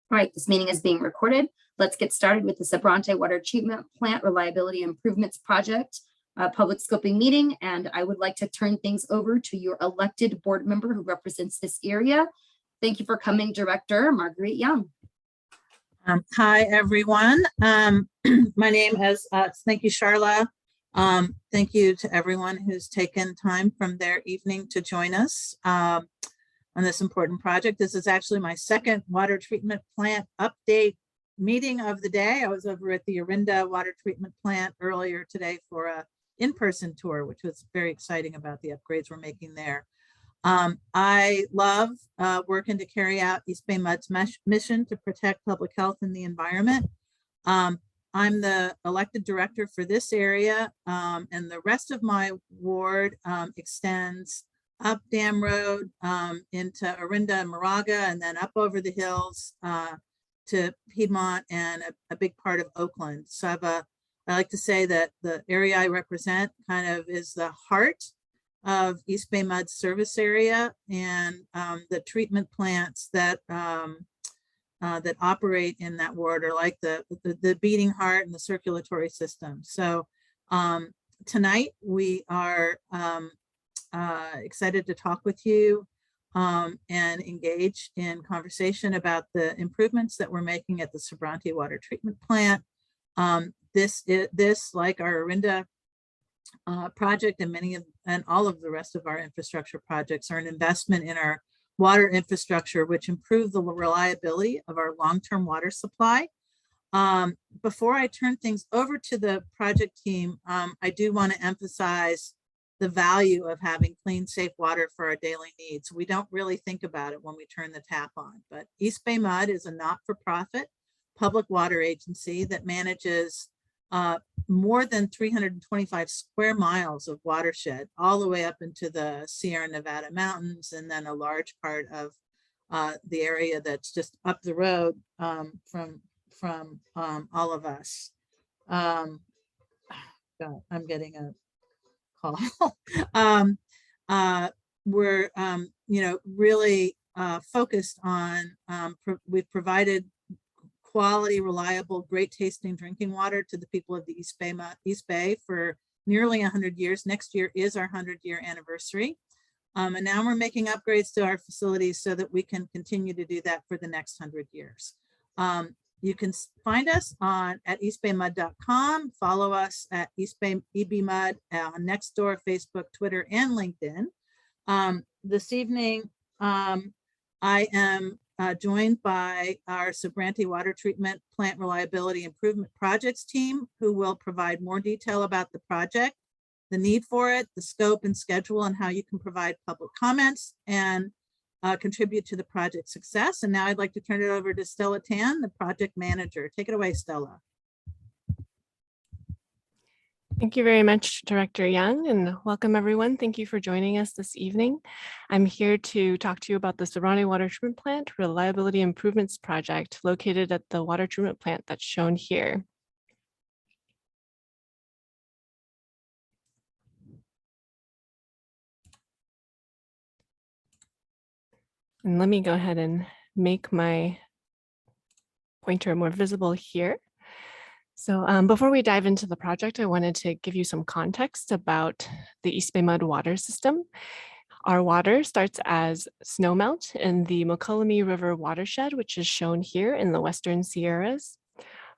All right, this meeting is being recorded. Let's get started with the Sobrante Water Treatment Plant Reliability Improvements Project public scoping meeting. And I would like to turn things over to your elected board member who represents this area. Thank you for coming, Director Marguerite Young. Hi, everyone. My name is, thank you, Charla. Thank you to everyone who's taken time from their evening to join us on this important project. This is actually my second water treatment plant update meeting of the day. I was over at the Orinda Water Treatment Plant earlier today for a in-person tour, which was very exciting about the upgrades we're making there. I love working to carry out East Bay MUD's mission to protect public health and the environment. I'm the elected director for this area, and the rest of my ward extends up Dam Road into Orinda and Moraga, and then up over the hills to Piedmont and a big part of Oakland. So I like to say that the area I represent kind of is the heart of East Bay MUD's service area, and the treatment plants that that operate in that ward are like the beating heart and the circulatory system. So tonight we are excited to talk with you and engage in conversation about the improvements that we're making at the Sobrante Water Treatment Plant. This, like our Orinda project and all of the rest of our infrastructure projects, are an investment in our water infrastructure, which improve the reliability of our long-term water supply. Before I turn things over to the project team, I do want to emphasize the value of having clean, safe water for our daily needs. We don't really think about it when we turn the tap on, but East Bay MUD is a not-for-profit public water agency that manages more than 325 square miles of watershed, all the way up into the Sierra Nevada mountains, and then a large part of the area that's just up the road from all of us. God, I'm getting a call. We're really focused on we've provided quality, reliable, great tasting drinking water to the people of the East Bay for nearly 100 years. Next year is our 100-year anniversary. And now we're making upgrades to our facilities so that we can continue to do that for the next 100 years. You can find us at eastbaymud.com, follow us at EBMUD on Nextdoor, Facebook, Twitter, and LinkedIn. This evening, I am joined by our Sobrante Water Treatment Plant Reliability Improvement Projects team, who will provide more detail about the project, the need for it, the scope and schedule, and how you can provide public comments and contribute to the project success. And now I'd like to turn it over to Stella Tan, the project manager. Take it away, Stella. Thank you very much, Director Young, and welcome everyone. Thank you for joining us this evening. I'm here to talk to you about the Sobrante Water Treatment Plant Reliability Improvements Project located at the water treatment plant that's shown here. And let me go ahead and make my pointer more visible here. So before we dive into the project, I wanted to give you some context about the East Bay MUD water system. Our water starts as snowmelt in the McCollum River watershed, which is shown here in the Western Sierras.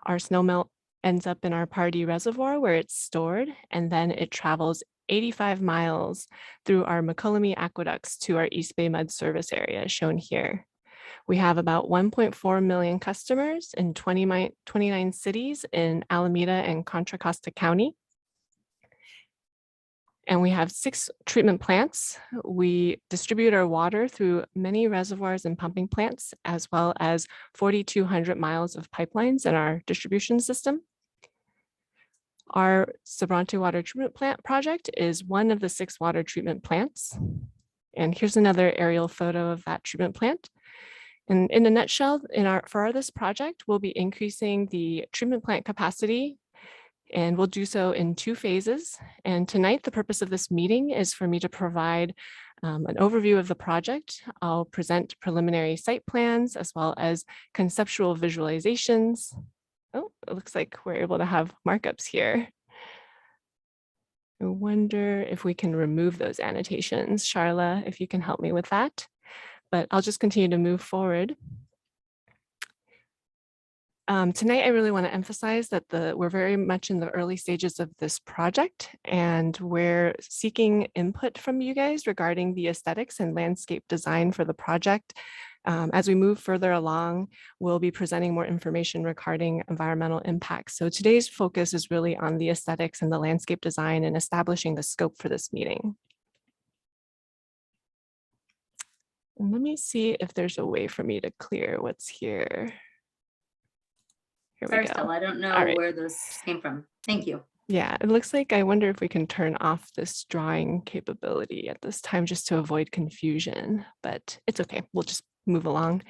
Our snowmelt ends up in our Pardee Reservoir where it's stored, and then it travels 85 miles through our McCollum aqueducts to our East Bay MUD service area shown here. We have about 1.4 million customers in 29 cities in Alameda and Contra Costa County. And we have 6 treatment plants. We distribute our water through many reservoirs and pumping plants, as well as 4,200 miles of pipelines in our distribution system. Our Sobrante Water Treatment Plant project is one of the 6 water treatment plants. And here's another aerial photo of that treatment plant. And in a nutshell, for this project, we'll be increasing the treatment plant capacity, and we'll do so in 2 phases. And tonight, the purpose of this meeting is for me to provide an overview of the project. I'll present preliminary site plans as well as conceptual visualizations. Oh, it looks like we're able to have markups here. I wonder if we can remove those annotations. Charla, if you can help me with that, but I'll just continue to move forward. Tonight, I really want to emphasize that we're very much in the early stages of this project, and we're seeking input from you guys regarding the aesthetics and landscape design for the project. As we move further along, we'll be presenting more information regarding environmental impacts. So today's focus is really on the aesthetics and the landscape design and establishing the scope for this meeting. And let me see if there's a way for me to clear what's here. Here we Sorry, go. Stella, I don't know All right. where this came from. Thank you. Yeah, it looks like I wonder if we can turn off this drawing capability at this time just to avoid confusion, but it's okay. We'll just move along.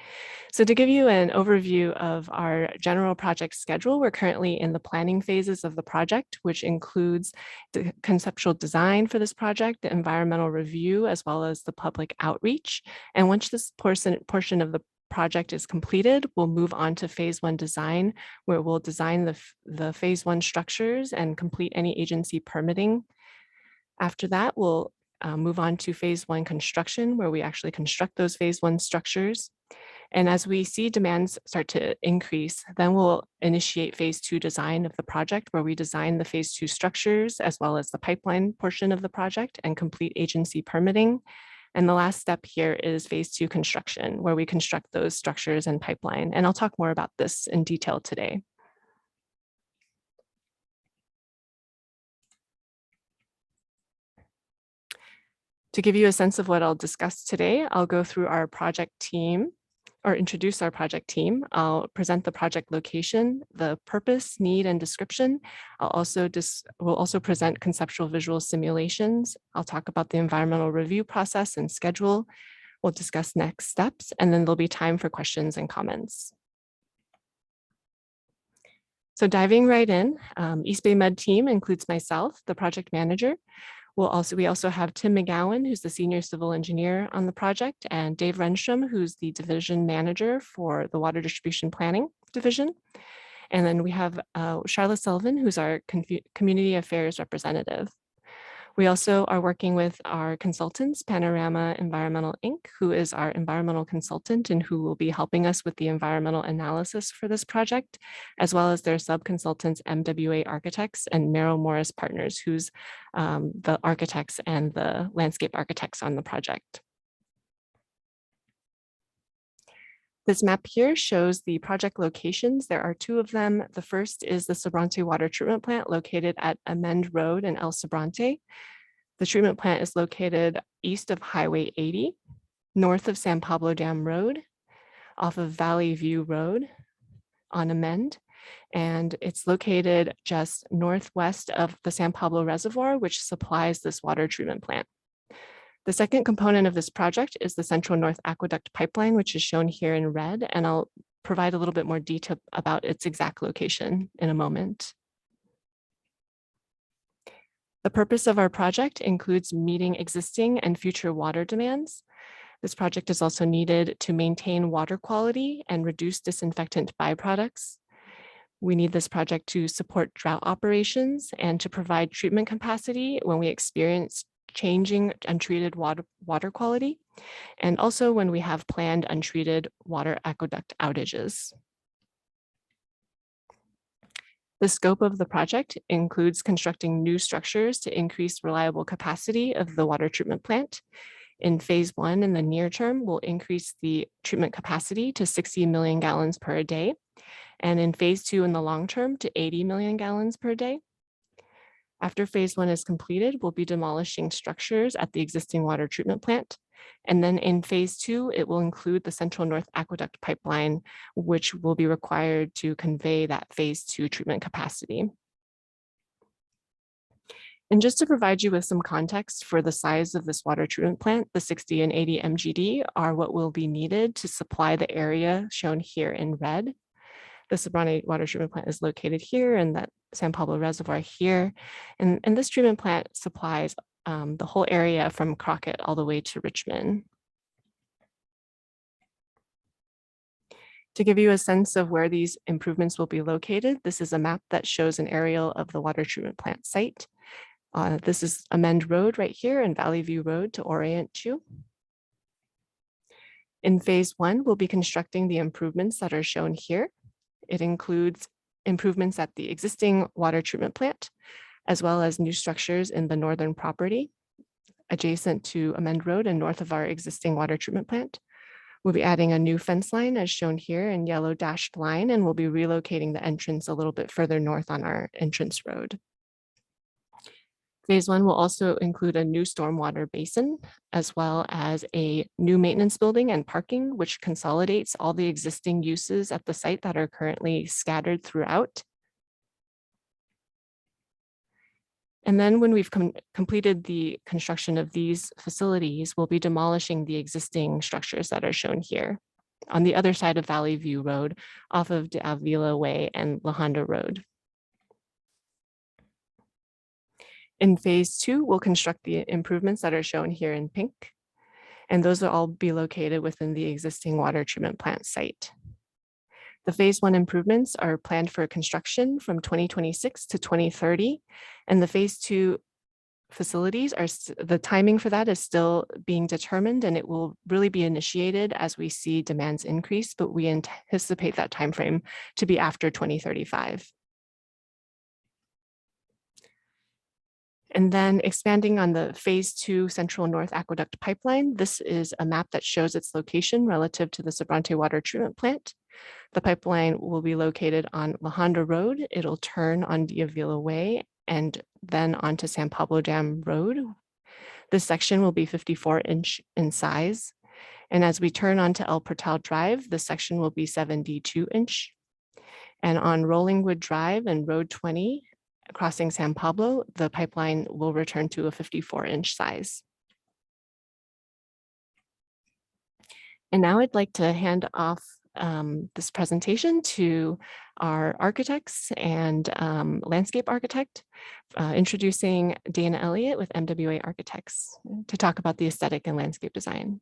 So to give you an overview of our general project schedule, we're currently in the planning phases of the project, which includes the conceptual design for this project, the environmental review, as well as the public outreach. And once this portion of the project is completed, we'll move on to phase 1 design, where we'll design the phase 1 structures and complete any agency permitting. After that, we'll move on to phase 1 construction, where we actually construct those phase 1 structures. And as we see demands start to increase, then we'll initiate phase 2 design of the project, where we design the phase 2 structures as well as the pipeline portion of the project and complete agency permitting. And the last step here is phase 2 construction, where we construct those structures and pipeline. And I'll talk more about this in detail today. To give you a sense of what I'll discuss today, I'll go through our project team, or introduce our project team. I'll present the project location, the purpose, need, and description. We'll also present conceptual visual simulations. I'll talk about the environmental review process and schedule. We'll discuss next steps, and then there'll be time for questions and comments. So diving right in, East Bay MUD team includes myself, the project manager. We also have Tim McGowan, who's the senior civil engineer on the project, and Dave Renstrom, who's the division manager for the water distribution planning division. And then we have Charlotte Sullivan, who's our community affairs representative. We also are working with our consultants, Panorama Environmental Inc., who is our environmental consultant and who will be helping us with the environmental analysis for this project, as well as their sub-consultants, MWA Architects and Merrill Morris Partners, who's the architects and the landscape architects on the project. This map here shows the project locations. There are 2 of them. The first is the Sobrante Water Treatment Plant located at Amend Road in El Sobrante. The treatment plant is located east of Highway 80, north of San Pablo Dam Road, off of Valley View Road on Amend. And it's located just northwest of the San Pablo Reservoir, which supplies this water treatment plant. The second component of this project is the Central North Aqueduct pipeline, which is shown here in red, and I'll provide a little bit more detail about its exact location in a moment. The purpose of our project includes meeting existing and future water demands. This project is also needed to maintain water quality and reduce disinfectant byproducts. We need this project to support drought operations and to provide treatment capacity when we experience changing untreated water quality, and also when we have planned untreated water aqueduct outages. The scope of the project includes constructing new structures to increase reliable capacity of the water treatment plant. In phase 1 in the near term, we'll increase the treatment capacity to 60 million gallons per day, and in phase 2 in the long term to 80 million gallons per day. After phase 1 is completed, we'll be demolishing structures at the existing water treatment plant. And then in phase 2, it will include the Central North Aqueduct pipeline, which will be required to convey that phase 2 treatment capacity. And just to provide you with some context for the size of this water treatment plant, the 60 and 80 MGD are what will be needed to supply the area shown here in red. The Sobrante Water Treatment Plant is located here, and that San Pablo Reservoir here. And this treatment plant supplies the whole area from Crockett all the way to Richmond. To give you a sense of where these improvements will be located, this is a map that shows an aerial of the water treatment plant site. This is Amend Road right here and Valley View Road to orient you. In phase 1, we'll be constructing the improvements that are shown here. It includes improvements at the existing water treatment plant, as well as new structures in the northern property adjacent to Amend Road and north of our existing water treatment plant. We'll be adding a new fence line as shown here in yellow dashed line, and we'll be relocating the entrance a little bit further north on our entrance road. Phase 1 will also include a new stormwater basin, as well as a new maintenance building and parking, which consolidates all the existing uses at the site that are currently scattered throughout. And then when we've completed the construction of these facilities, we'll be demolishing the existing structures that are shown here on the other side of Valley View Road off of De Avila Way and La Honda Road. In phase 2, we'll construct the improvements that are shown here in pink, and those will all be located within the existing water treatment plant site. The phase 1 improvements are planned for construction from 2026 to 2030, and the phase 2 facilities are the timing for that is still being determined, and it will really be initiated as we see demands increase, but we anticipate that timeframe to be after 2035. And then expanding on the phase 2 Central North Aqueduct pipeline, this is a map that shows its location relative to the Sobrante Water Treatment Plant. The pipeline will be located on La Honda Road. It'll turn on De Avila Way and then onto San Pablo Dam Road. This section will be 54-inch in size. And as we turn onto El Portal Drive, this section will be 72-inch. And on Rollingwood Drive and Road 20, crossing San Pablo, the pipeline will return to a 54-inch size. And now I'd like to hand off this presentation to our architects and landscape architect, introducing Dana Elliott with MWA Architects to talk about the aesthetic and landscape design.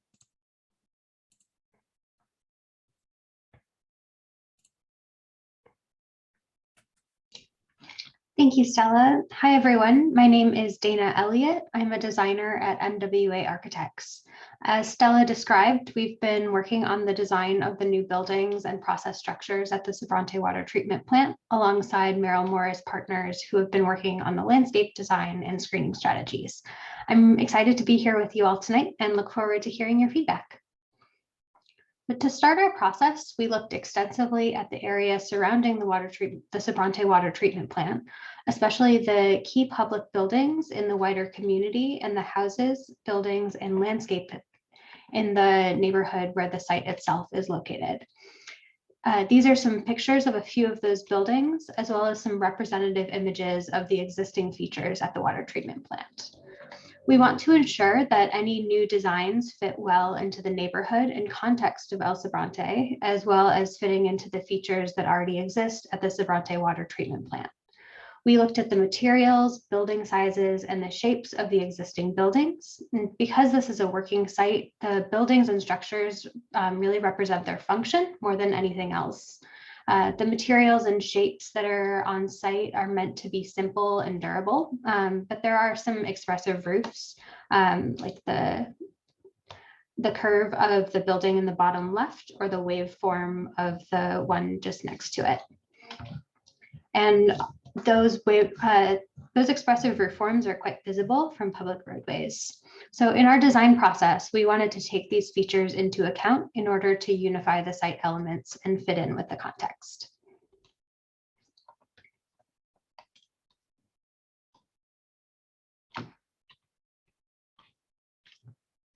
Thank you, Stella. Hi, everyone. My name is Dana Elliott. I'm a designer at MWA Architects. As Stella described, we've been working on the design of the new buildings and process structures at the Sobrante Water Treatment Plant alongside Merrill Morris partners who have been working on the landscape design and screening strategies. I'm excited to be here with you all tonight and look forward to hearing your feedback. But to start our process, we looked extensively at the area surrounding the Sobrante Water Treatment Plant, especially the key public buildings in the wider community and the houses, buildings, and landscape in the neighborhood where the site itself is located. These are some pictures of a few of those buildings, as well as some representative images of the existing features at the water treatment plant. We want to ensure that any new designs fit well into the neighborhood and context of El Sobrante, as well as fitting into the features that already exist at the Sobrante Water Treatment Plant. We looked at the materials, building sizes, and the shapes of the existing buildings. And because this is a working site, the buildings and structures really represent their function more than anything else. The materials and shapes that are on site are meant to be simple and durable, but there are some expressive roofs, like the curve of the building in the bottom left or the waveform of the one just next to it. And those expressive roof forms are quite visible from public roadways. So in our design process, we wanted to take these features into account in order to unify the site elements and fit in with the context.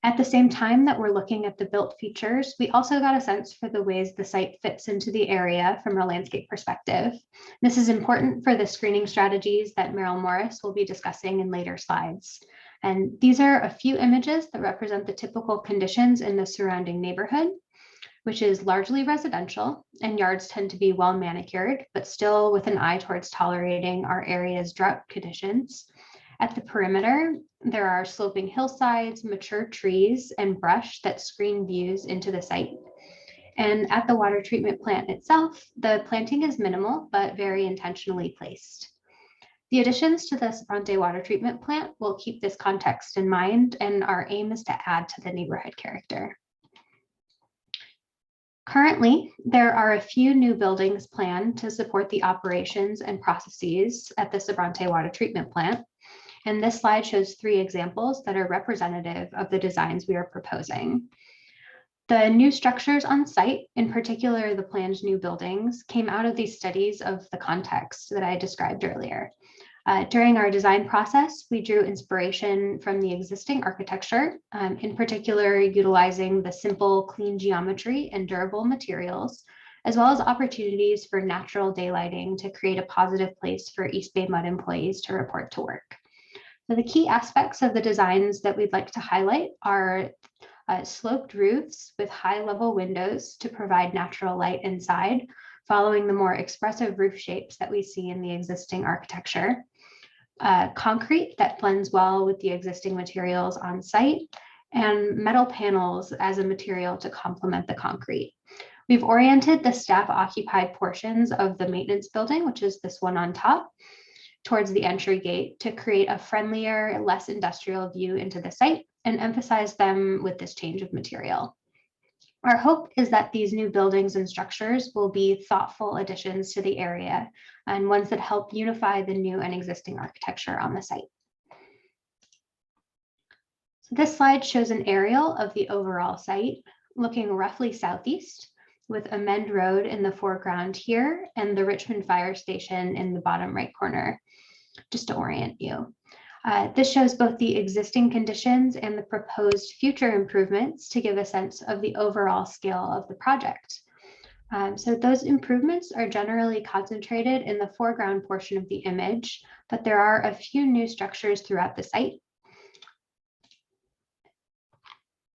At the same time that we're looking at the built features, we also got a sense for the ways the site fits into the area from a landscape perspective. This is important for the screening strategies that Merrill Morris will be discussing in later slides. And these are a few images that represent the typical conditions in the surrounding neighborhood, which is largely residential, and yards tend to be well manicured, but still with an eye towards tolerating our area's drought conditions, At the perimeter, there are sloping hillsides, mature trees, and brush that screen views into the site. And at the water treatment plant itself, the planting is minimal, but very intentionally placed. The additions to the Sobrante Water Treatment Plant will keep this context in mind, and our aim is to add to the neighborhood character. Currently, there are a few new buildings planned to support the operations and processes at the Sobrante Water Treatment Plant. And this slide shows 3 examples that are representative of the designs we are proposing. The new structures on site, in particular the planned new buildings, came out of these studies of the context that I described earlier. During our design process, we drew inspiration from the existing architecture, in particular utilizing the simple, clean geometry and durable materials, as well as opportunities for natural daylighting to create a positive place for East Bay MUD employees to report to work. So the key aspects of the designs that we'd like to highlight are sloped roofs with high-level windows to provide natural light inside, following the more expressive roof shapes that we see in the existing architecture. Concrete that blends well with the existing materials on site, and metal panels as a material to complement the concrete. We've oriented the staff-occupied portions of the maintenance building, which is this one on top, towards the entry gate to create a friendlier, less industrial view into the site and emphasize them with this change of material. Our hope is that these new buildings and structures will be thoughtful additions to the area and ones that help unify the new and existing architecture on the site. So this slide shows an aerial of the overall site looking roughly southeast, with Amend Road in the foreground here and the Richmond Fire Station in the bottom right corner, just to orient you. This shows both the existing conditions and the proposed future improvements to give a sense of the overall scale of the project. So those improvements are generally concentrated in the foreground portion of the image, but there are a few new structures throughout the site.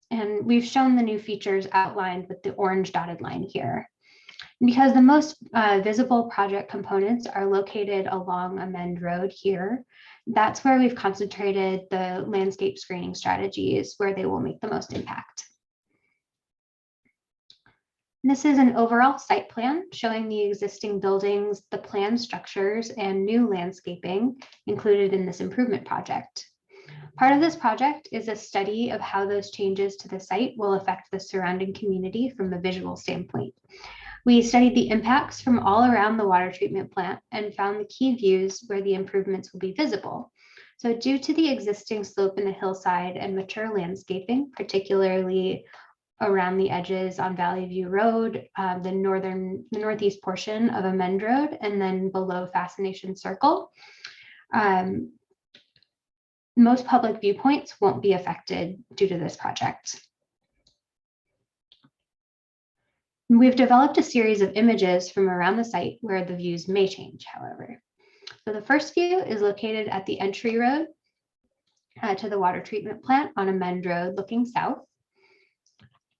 And we've shown the new features outlined with the orange dotted line here. Because the most visible project components are located along Amend Road here, that's where we've concentrated the landscape screening strategies where they will make the most impact. This is an overall site plan showing the existing buildings, the planned structures, and new landscaping included in this improvement project. Part of this project is a study of how those changes to the site will affect the surrounding community from a visual standpoint. We studied the impacts from all around the water treatment plant and found the key views where the improvements will be visible. So due to the existing slope in the hillside and mature landscaping, particularly around the edges on Valley View Road, the northeast portion of Amend Road, and then below Fascination Circle, most public viewpoints won't be affected due to this project. We've developed a series of images from around the site where the views may change, however. So the first view is located at the entry road to the water treatment plant on Amend Road looking south.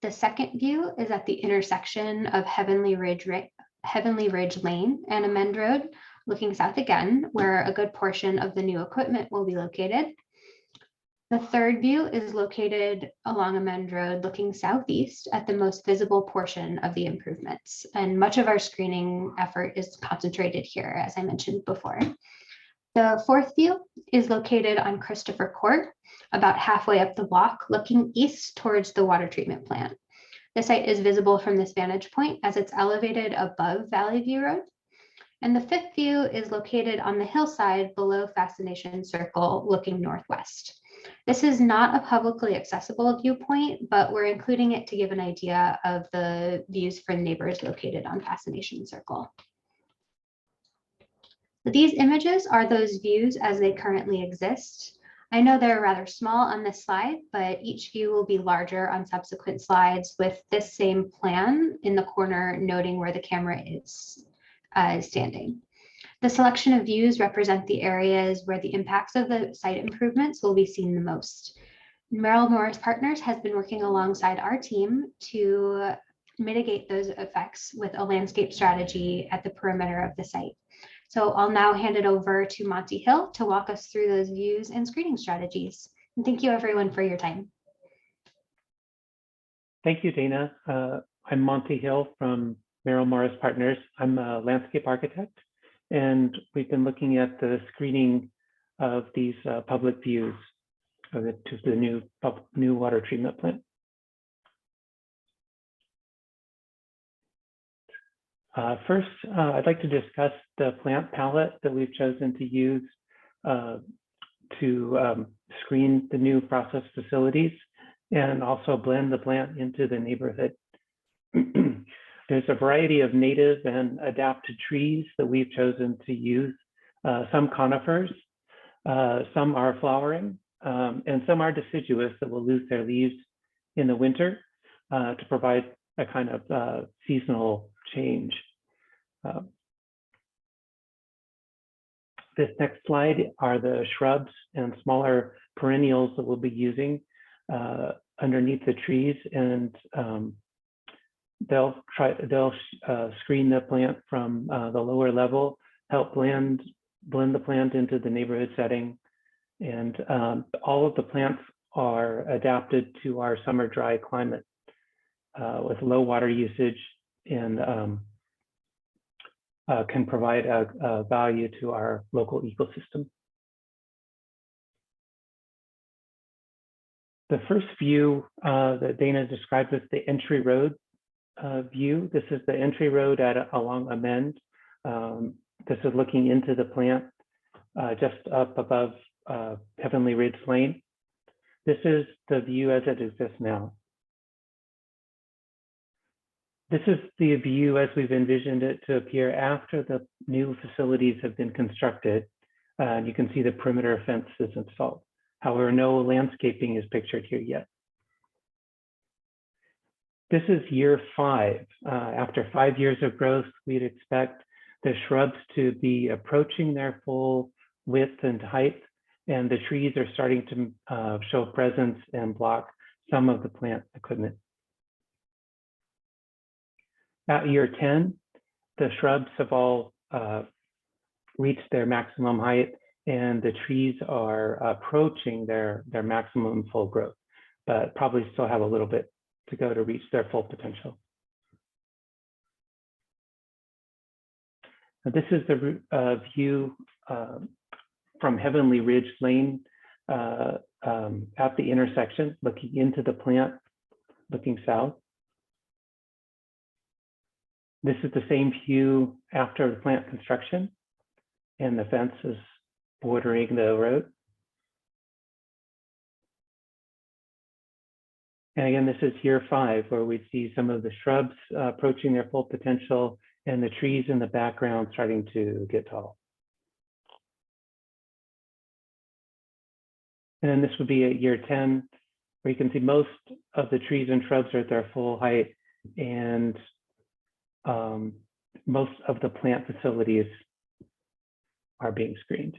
The second view is at the intersection of Heavenly Ridge Lane and Amend Road looking south again, where a good portion of the new equipment will be located. The third view is located along Amend Road looking southeast at the most visible portion of the improvements. And much of our screening effort is concentrated here, as I mentioned before. The fourth view is located on Christopher Court, about halfway up the block, looking east towards the water treatment plant. The site is visible from this vantage point as it's elevated above Valley View Road. And the fifth view is located on the hillside below Fascination Circle, looking northwest. This is not a publicly accessible viewpoint, but we're including it to give an idea of the views for neighbors located on Fascination Circle. So these images are those views as they currently exist. I know they're rather small on this slide, but each view will be larger on subsequent slides with this same plan in the corner noting where the camera is standing. The selection of views represent the areas where the impacts of the site improvements will be seen the most. Merrill Morris Partners has been working alongside our team to mitigate those effects with a landscape strategy at the perimeter of the site. So I'll now hand it over to Monty Hill to walk us through those views and screening strategies. And thank you everyone for your time. Thank you, Dana. I'm Monty Hill from Merrill Morris Partners. I'm a landscape architect, and we've been looking at the screening of these public views to the new water treatment plant. First, I'd like to discuss the plant palette that we've chosen to use to screen the new process facilities and also blend the plant into the neighborhood. There's a variety of native and adapted trees that we've chosen to use. Some conifers, some are flowering, and some are deciduous that will lose their leaves in the winter to provide a kind of seasonal change. This next slide are the shrubs and smaller perennials that we'll be using underneath the trees, and they'll screen the plant from the lower level, help blend the plant into the neighborhood setting, and all of the plants are adapted to our summer dry climate with low water usage, and can provide a value to our local ecosystem. The first view that Dana described is the entry road view. This is the entry road along Amend. This is looking into the plant just up above Heavenly Ridge Lane. This is the view as it exists now. This is the view as we've envisioned it to appear after the new facilities have been constructed. You can see the perimeter fence is installed. However, no landscaping is pictured here yet. This is year 5. After 5 years of growth, we'd expect the shrubs to be approaching their full width and height, and the trees are starting to show presence and block some of the plant equipment. At year 10, the shrubs have all reached their maximum height, and the trees are approaching their maximum full growth, but probably still have a little bit to go to reach their full potential. Now, this is the view from Heavenly Ridge Lane at the intersection, looking into the plant, looking south. This is the same view after the plant construction, and the fence is bordering the road. And again, this is year 5, where we see some of the shrubs approaching their full potential and the trees in the background starting to get tall. And then this would be at year 10, where you can see most of the trees and shrubs are at their full height, and most of the plant facilities are being screened.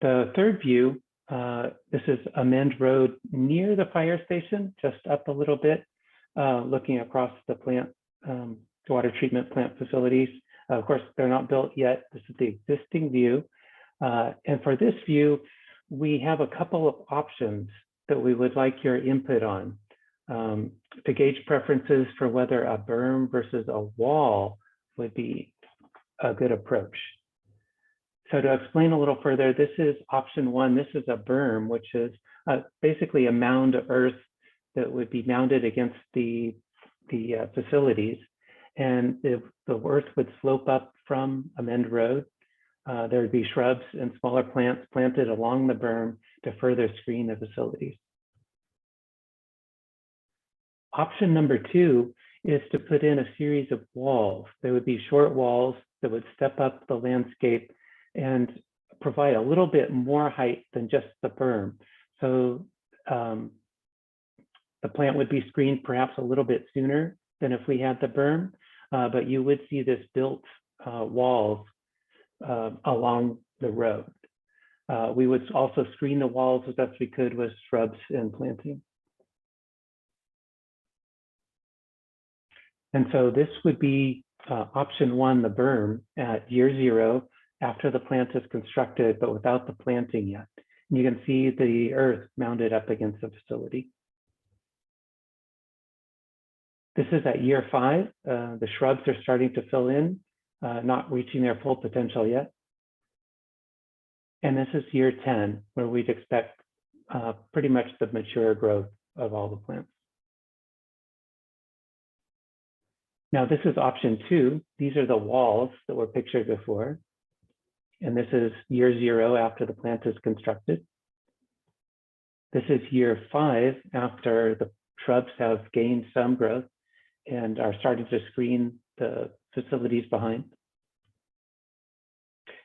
The third view, this is Amend Road near the fire station, just up a little bit, looking across the plant, water treatment plant facilities. Of course, they're not built yet. This is the existing view. And for this view, we have a couple of options that we would like your input on to gauge preferences for whether a berm versus a wall would be a good approach. So to explain a little further, this is option 1. This is a berm, which is basically a mound of earth that would be mounted against the facilities, and the earth would slope up from Amend Road. There would be shrubs and smaller plants planted along the berm to further screen the facilities. Option number 2 is to put in a series of walls. There would be short walls that would step up the landscape and provide a little bit more height than just the berm. So the plant would be screened perhaps a little bit sooner than if we had the berm, but you would see this built walls along the road. We would also screen the walls as best we could with shrubs and planting. And so this would be option 1, the berm at year 0 after the plant is constructed, but without the planting yet. And you can see the earth mounted up against the facility. This is at year 5. The shrubs are starting to fill in, not reaching their full potential yet. And this is year 10, where we'd expect pretty much the mature growth of all the plants. Now this is option 2. These are the walls that were pictured before. And this is year 0 after the plant is constructed. This is year 5 after the shrubs have gained some growth and are starting to screen the facilities behind.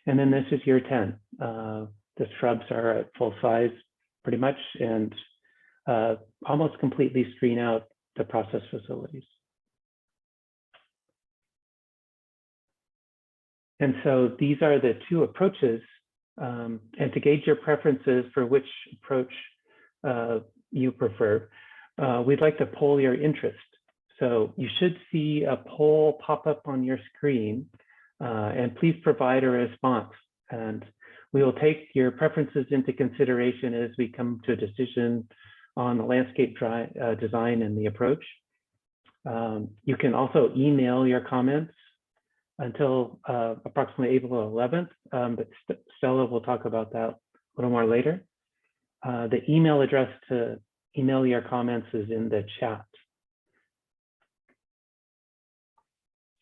And then this is year 10. The shrubs are at full size pretty much and almost completely screen out the process facilities. And so these are the 2 approaches. And to gauge your preferences for which approach you prefer, we'd like to poll your interest. So you should see a poll pop up on your screen, and please provide a response. And we will take your preferences into consideration as we come to a decision on the landscape design and the approach. You can also email your comments until approximately April 11th, but Stella will talk about that a little more later. The email address to email your comments is in the chat.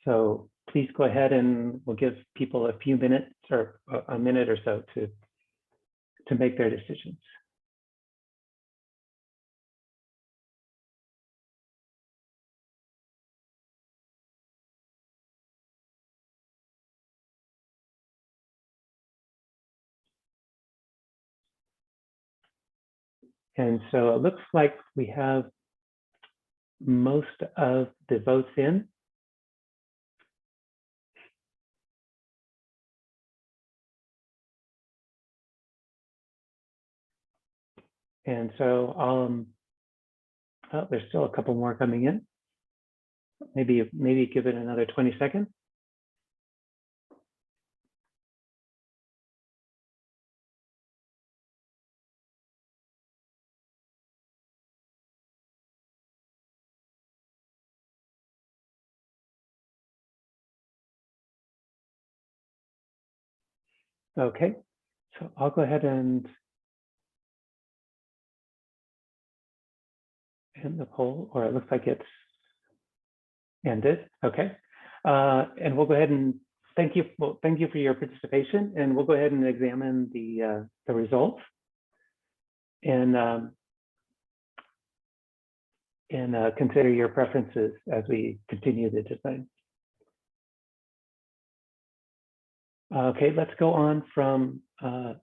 So please go ahead and we'll give people a few minutes or a minute or so to make their decisions. And so it looks like we have most of the votes in. And so oh, there's still a couple more coming in. Maybe give it another 20 seconds. Okay, so I'll go ahead and end the poll, or it looks like it's ended. Okay, and we'll go ahead and thank you for your participation, and we'll go ahead and examine the results and consider your preferences as we continue the design. Okay, let's go on from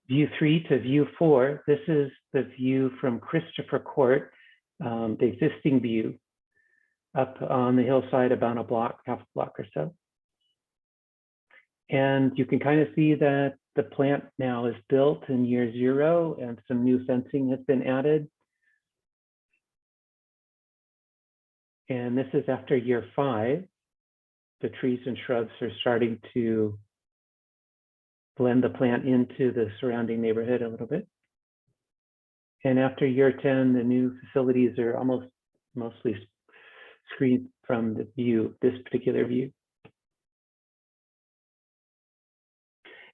view 3 to view 4. This is the view from Christopher Court, the existing view up on the hillside about a block, half a block or so. And you can kind of see that the plant now is built in year 0 and some new fencing has been added. And this is after year 5. The trees and shrubs are starting to blend the plant into the surrounding neighborhood a little bit. And after year 10, the new facilities are mostly screened from the view, this particular view.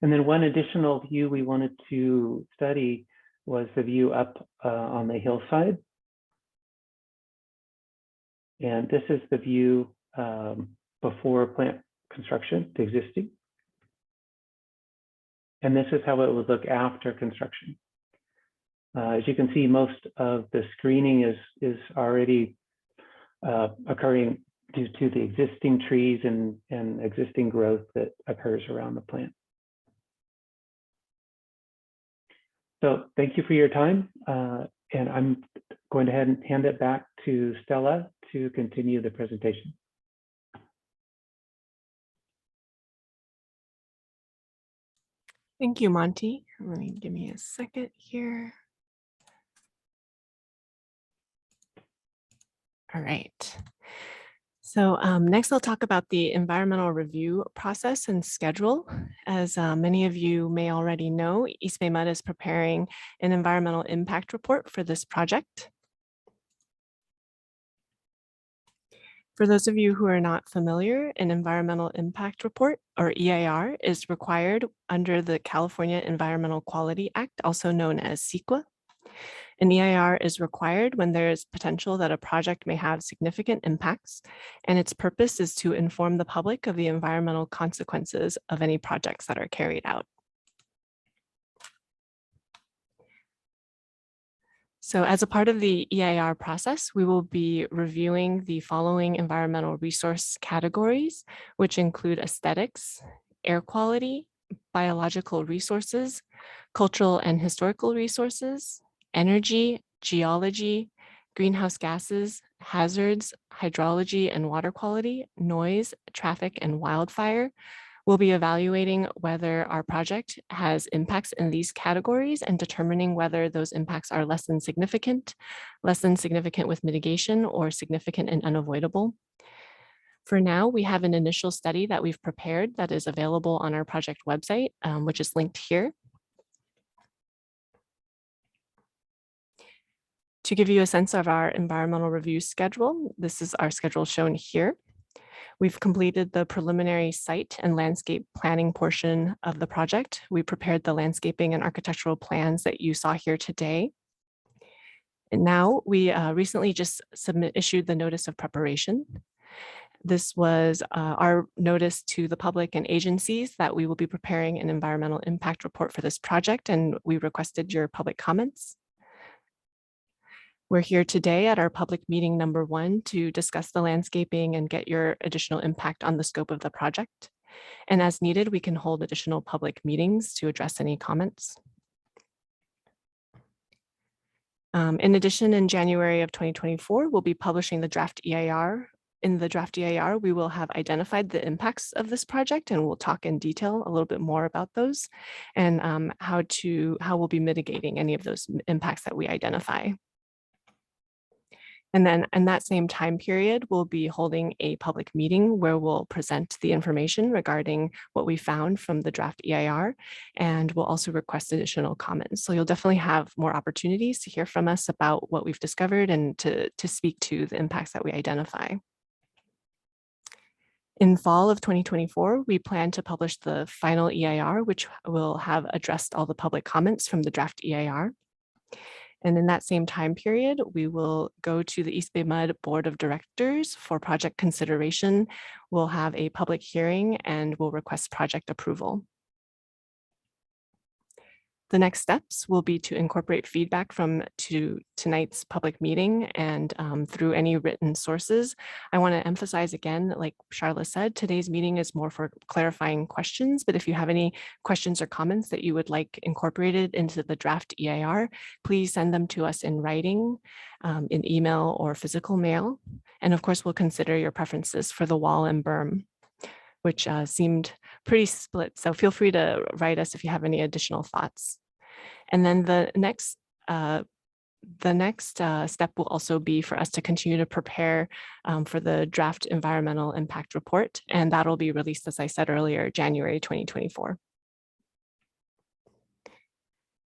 And then one additional view we wanted to study was the view up on the hillside. And this is the view before plant construction, the existing. And this is how it would look after construction. As you can see, most of the screening is already occurring due to the existing trees and existing growth that occurs around the plant. So thank you for your time. And I'm going to hand it back to Stella to continue the presentation. Thank you, Monty. Give me a second here. All right. So next I'll talk about the environmental review process and schedule. As many of you may already know, East Bay MUD is preparing an environmental impact report for this project. For those of you who are not familiar, an environmental impact report, or EIR, is required under the California Environmental Quality Act, also known as CEQA. An EIR is required when there is potential that a project may have significant impacts, and its purpose is to inform the public of the environmental consequences of any projects that are carried out. So as a part of the EIR process, we will be reviewing the following environmental resource categories, which include aesthetics, air quality, biological resources, cultural and historical resources, energy, geology, greenhouse gases, hazards, hydrology and water quality, noise, traffic, and wildfire. We'll be evaluating whether our project has impacts in these categories and determining whether those impacts are less than significant with mitigation, or significant and unavoidable. For now, we have an initial study that we've prepared that is available on our project website, which is linked here. To give you a sense of our environmental review schedule, this is our schedule shown here. We've completed the preliminary site and landscape planning portion of the project. We prepared the landscaping and architectural plans that you saw here today. And now we recently just issued the notice of preparation. This was our notice to the public and agencies that we will be preparing an environmental impact report for this project, and we requested your public comments. We're here today at our public meeting number 1 to discuss the landscaping and get your additional impact on the scope of the project. And as needed, we can hold additional public meetings to address any comments. In addition, in January of 2024, we'll be publishing the draft EIR. In the draft EIR, we will have identified the impacts of this project, and we'll talk in detail a little bit more about those and how we'll be mitigating any of those impacts that we identify. And then in that same time period, we'll be holding a public meeting where we'll present the information regarding what we found from the draft EIR, and we'll also request additional comments. So you'll definitely have more opportunities to hear from us about what we've discovered and to speak to the impacts that we identify. In fall of 2024, we plan to publish the final EIR, which will have addressed all the public comments from the draft EIR. And in that same time period, we will go to the East Bay MUD Board of Directors for project consideration. We'll have a public hearing and we'll request project approval. The next steps will be to incorporate feedback from tonight's public meeting and through any written sources. I want to emphasize again, like Charla said, today's meeting is more for clarifying questions, but if you have any questions or comments that you would like incorporated into the draft EIR, please send them to us in writing, in email or physical mail. And of course, we'll consider your preferences for the wall and berm, which seemed pretty split. So feel free to write us if you have any additional thoughts. And then the next step will also be for us to continue to prepare for the draft environmental impact report. And that'll be released, as I said earlier, January 2024.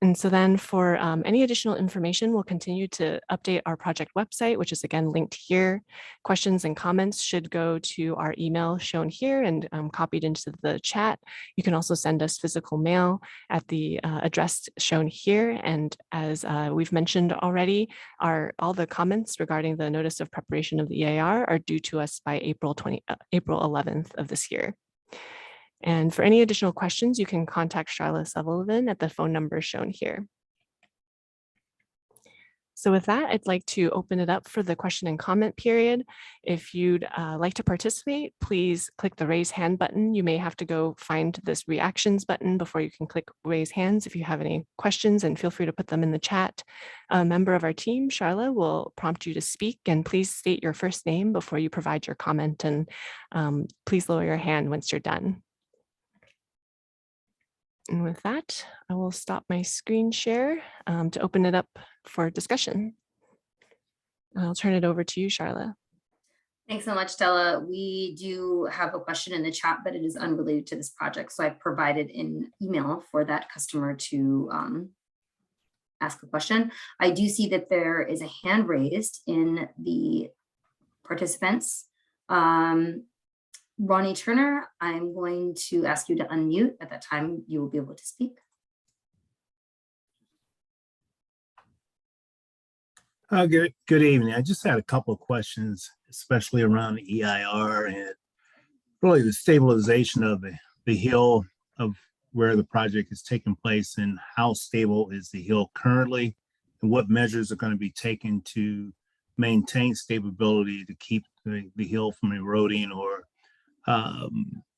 And so then for any additional information, we'll continue to update our project website, which is again linked here. Questions and comments should go to our email shown here and copied into the chat. You can also send us physical mail at the address shown here. And as we've mentioned already, all the comments regarding the notice of preparation of the EIR are due to us by April 11th of this year. And for any additional questions, you can contact Charla Sullivan at the phone number shown here. So with that, I'd like to open it up for the question and comment period. If you'd like to participate, please click the raise hand button. You may have to go find this reactions button before you can click raise hands if you have any questions, and feel free to put them in the chat. A member of our team, Charla, will prompt you to speak, and please state your first name before you provide your comment, and please lower your hand once you're done. And with that, I will stop my screen share to open it up for discussion. I'll turn it over to you, Charla. Thanks so much, Stella. We do have a question in the chat, but it is unrelated to this project. So I've provided an email for that customer to ask a question. I do see that there is a hand raised in the participants. Ronnie Turner, I'm going to ask you to unmute. At that time, you will be able to speak. Good evening. I just had a couple of questions, especially around the EIR and really the stabilization of the hill of where the project is taking place, and how stable is the hill currently, and what measures are going to be taken to maintain stability to keep the hill from eroding or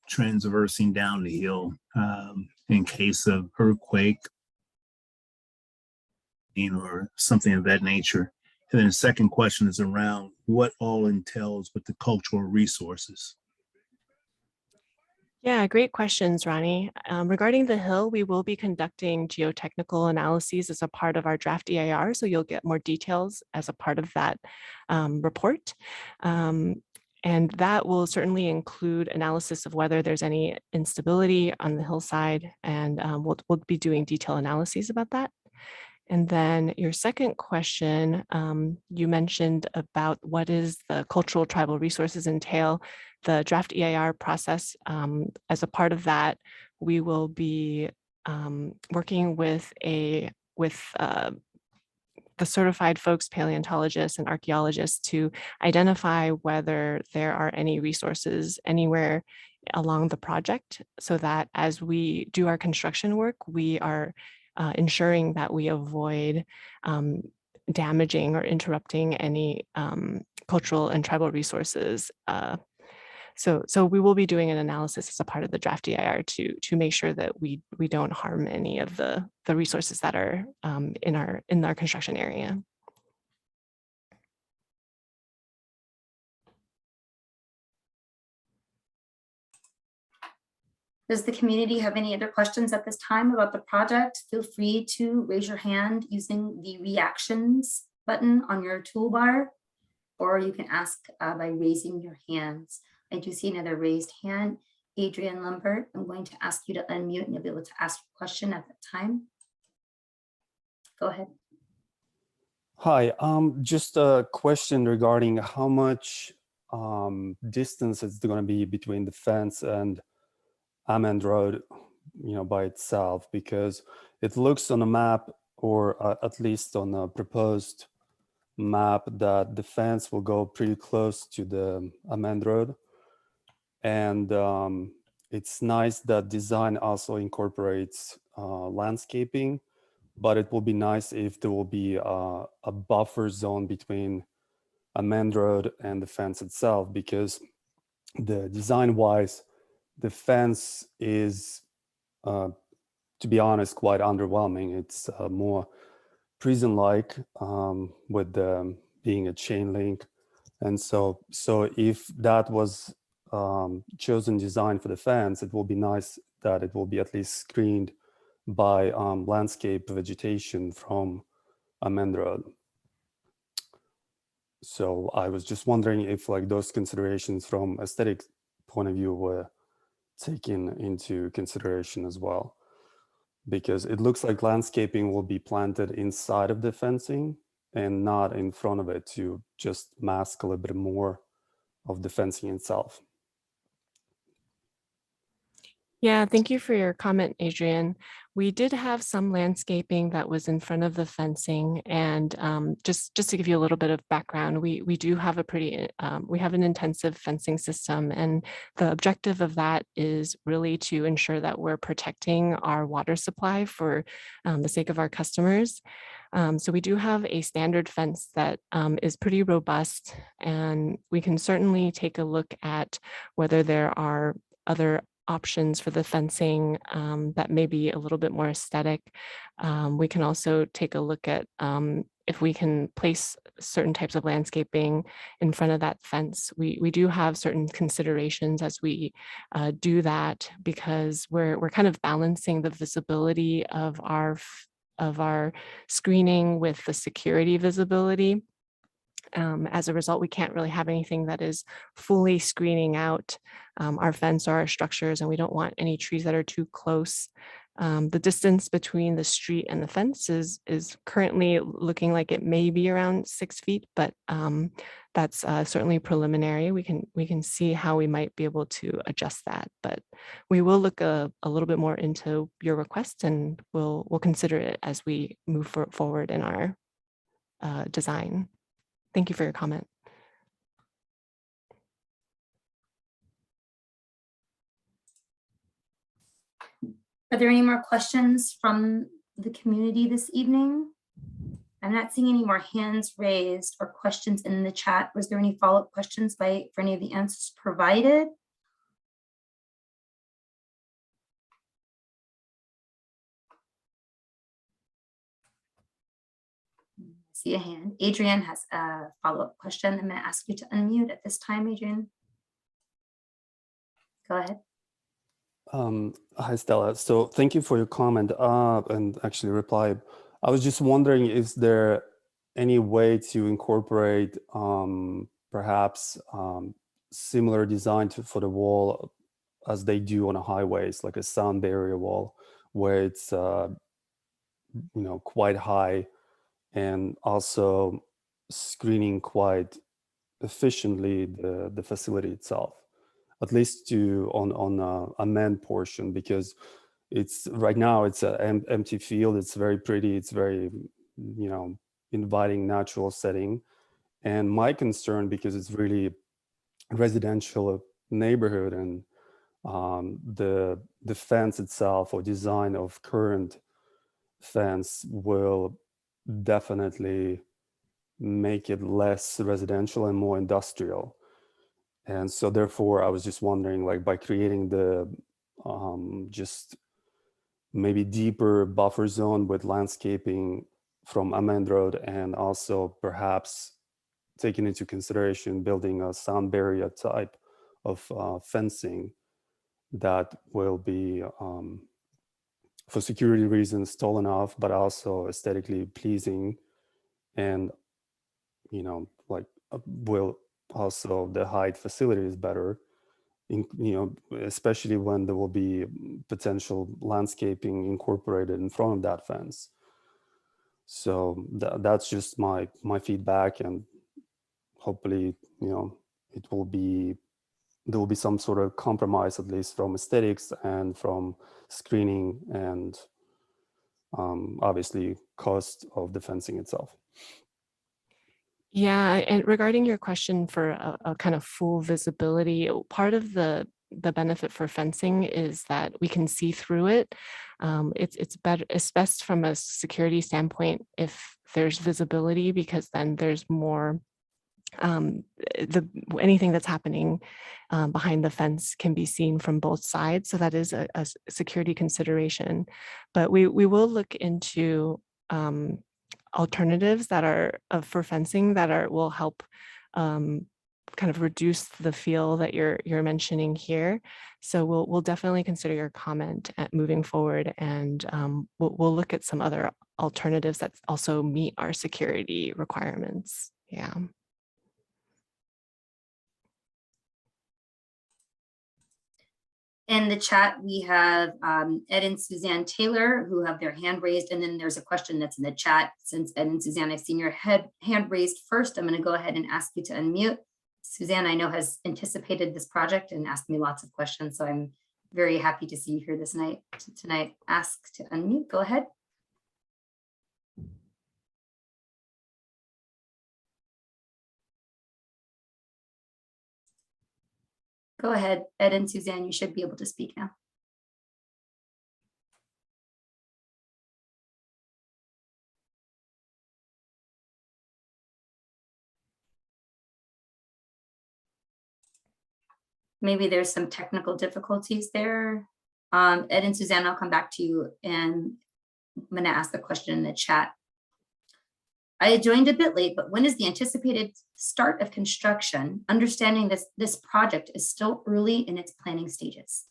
transversing down the hill in case of earthquake or something of that nature. And then the second question is around what all entails with the cultural resources. Yeah, great questions, Ronnie. Regarding the hill, we will be conducting geotechnical analyses as a part of our draft EIR, so you'll get more details as a part of that report. And that will certainly include analysis of whether there's any instability on the hillside, and we'll be doing detailed analyses about that. And then your second question, you mentioned about what is the cultural tribal resources entail. The draft EIR process, as a part of that, we will be working with the certified folks, paleontologists and archaeologists, to identify whether there are any resources anywhere along the project, so that as we do our construction work, we are ensuring that we avoid damaging or interrupting any cultural and tribal resources. So we will be doing an analysis as a part of the draft EIR to make sure that we don't harm any of the resources that are in our construction area. Does the community have any other questions at this time about the project? Feel free to raise your hand using the reactions button on your toolbar, or you can ask by raising your hands. I do see another raised hand. Adrian Lambert, I'm going to ask you to unmute and you'll be able to ask your question at that time. Go ahead. Hi, just a question regarding how much distance is going to be between the fence and Amend Road, by itself, because it looks on a map, or at least on a proposed map, that the fence will go pretty close to the Amend Road. And it's nice that design also incorporates landscaping, but it will be nice if there will be a buffer zone between Amend Road and the fence itself, because the design-wise, the fence is, to be honest, quite underwhelming. It's more prison-like, with being a chain link. And so if that was chosen design for the fence, it will be nice that it will be at least screened by landscape vegetation from Amend Road. So I was just wondering if those considerations from aesthetic point of view were taken into consideration as well, because it looks like landscaping will be planted inside of the fencing and not in front of it, to just mask a little bit more of the fencing itself. Yeah, thank you for your comment, Adrian. We did have some landscaping that was in front of the fencing, and just to give you a little bit of background, we do have we have an intensive fencing system, and the objective of that is really to ensure that we're protecting our water supply for the sake of our customers. So we do have a standard fence that is pretty robust, and we can certainly take a look at whether there are other options for the fencing that may be a little bit more aesthetic. We can also take a look at if we can place certain types of landscaping in front of that fence. We do have certain considerations as we do that, because we're kind of balancing the visibility of our screening with the security visibility. As a result, we can't really have anything that is fully screening out our fence or our structures, and we don't want any trees that are too close. The distance between the street and the fence is currently looking like it may be around 6 feet, but that's certainly preliminary. We can see how we might be able to adjust that, but we will look a little bit more into your request, and we'll consider it as we move forward in our design. Thank you for your comment. Are there any more questions from the community this evening? I'm not seeing any more hands raised or questions in the chat. Was there any follow-up questions for any of the answers provided? I see a hand. Adrienne has a follow-up question. I'm going to ask you to unmute at this time, Adrienne. Go ahead. Hi, Stella. So thank you for your comment and actually reply. I was just wondering, is there any way to incorporate perhaps similar design for the wall as they do on a highways, like a sound barrier wall, where it's quite high and also screening quite efficiently the facility itself, at least on a main portion, because it's right now it's an empty field. It's very pretty. It's very, inviting natural setting. And my concern, because it's really residential neighborhood, and the fence itself or design of current fence will definitely make it less residential and more industrial. And so therefore I was just wondering, like, by creating the just maybe deeper buffer zone with landscaping from Amend Road, and also perhaps taking into consideration building a sound barrier type of fencing that will be for security reasons tall enough, but also aesthetically pleasing, and will also the height facility is better, especially when there will be potential landscaping incorporated in front of that fence. So that's just my feedback, and hopefully there will be some sort of compromise, at least from aesthetics and from screening, and obviously cost of the fencing itself. Yeah, and regarding your question for a kind of full visibility, part of the benefit for fencing is that we can see through it. It's better, it's best from a security standpoint if there's visibility, because then there's more anything that's happening behind the fence can be seen from both sides. So that is a security consideration. But we will look into alternatives that are for fencing that will help kind of reduce the feel that you're mentioning here. So we'll definitely consider your comment at moving forward, and we'll look at some other alternatives that also meet our security requirements. Yeah. In the chat, we have Ed and Suzanne Taylor who have their hand raised, and then there's a question that's in the chat. Since Ed and Suzanne, I've seen your hand raised first, I'm going to go ahead and ask you to unmute. Suzanne, I know, has anticipated this project and asked me lots of questions, so I'm very happy to see you here this night. Tonight, ask to unmute. Go ahead. Go ahead, Ed and Suzanne, you should be able to speak now. Maybe there's some technical difficulties there. Ed and Suzanne, I'll come back to you, and I'm going to ask the question in the chat. I joined a bit late, but when is the anticipated start of construction, understanding this project is still early in its planning stages?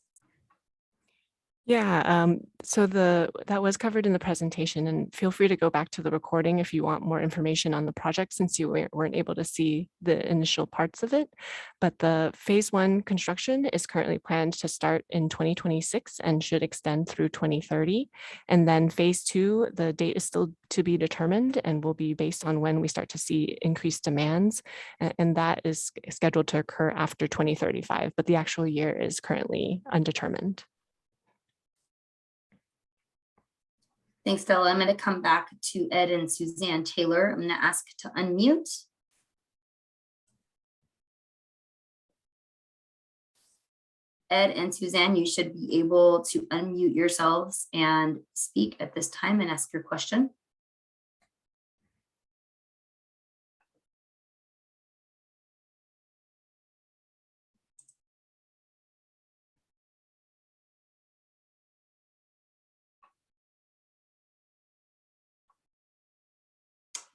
Yeah, so that was covered in the presentation, and feel free to go back to the recording if you want more information on the project, since you weren't able to see the initial parts of it. But the phase 1 construction is currently planned to start in 2026 and should extend through 2030. And then phase 2, the date is still to be determined and will be based on when we start to see increased demands. And that is scheduled to occur after 2035, but the actual year is currently undetermined. Thanks, Stella. I'm going to come back to Ed and Suzanne Taylor. I'm going to ask to unmute. Ed and Suzanne, you should be able to unmute yourselves and speak at this time and ask your question.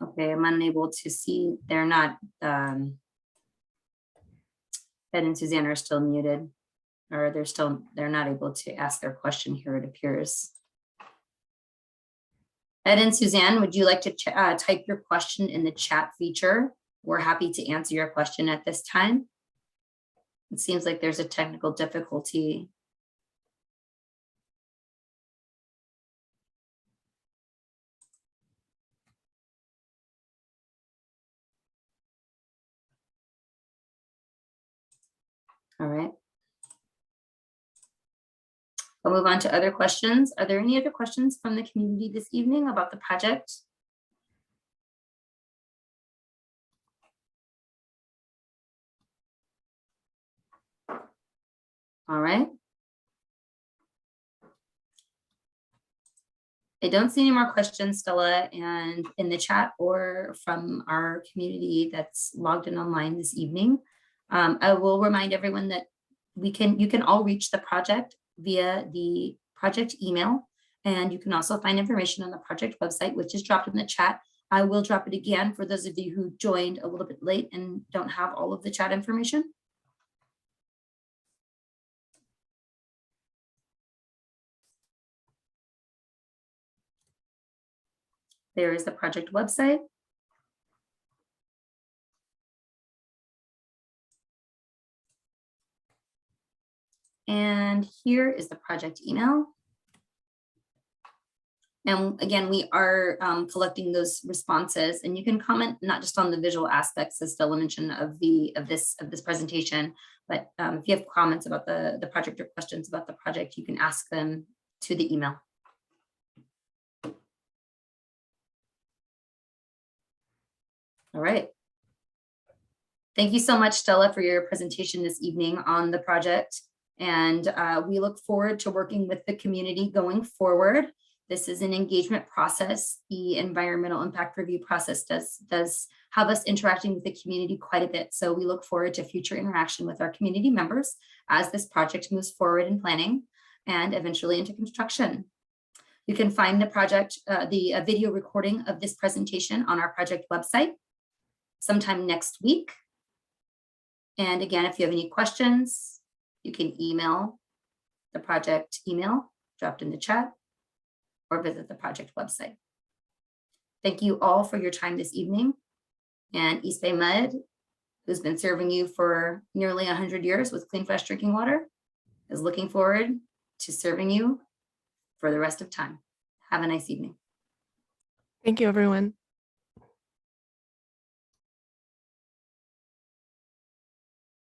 Okay, I'm unable to see. They're not, Ed and Suzanne are still muted, or they're not able to ask their question here, it appears. Ed and Suzanne, would you like to type your question in the chat feature? We're happy to answer your question at this time. It seems like there's a technical difficulty. All right. I'll move on to other questions. Are there any other questions from the community this evening about the project? All right. I don't see any more questions, Stella, and in the chat or from our community that's logged in online this evening. I will remind everyone that you can all reach the project via the project email, and you can also find information on the project website, which is dropped in the chat. I will drop it again for those of you who joined a little bit late and don't have all of the chat information. There is the project website. And here is the project email. And again, we are collecting those responses, and you can comment not just on the visual aspects, as Stella mentioned, of this presentation, but if you have comments about the project or questions about the project, you can ask them to the email. All right. Thank you so much, Stella, for your presentation this evening on the project. And we look forward to working with the community going forward. This is an engagement process. The environmental impact review process does have us interacting with the community quite a bit. So we look forward to future interaction with our community members as this project moves forward in planning and eventually into construction. You can find the project, the video recording of this presentation on our project website sometime next week. And again, if you have any questions, you can email the project email dropped in the chat or visit the project website. Thank you all for your time this evening. And East Bay MUD, who's been serving you for nearly 100 years with clean, fresh drinking water, is looking forward to serving you for the rest of time. Have a nice evening. Thank you, everyone.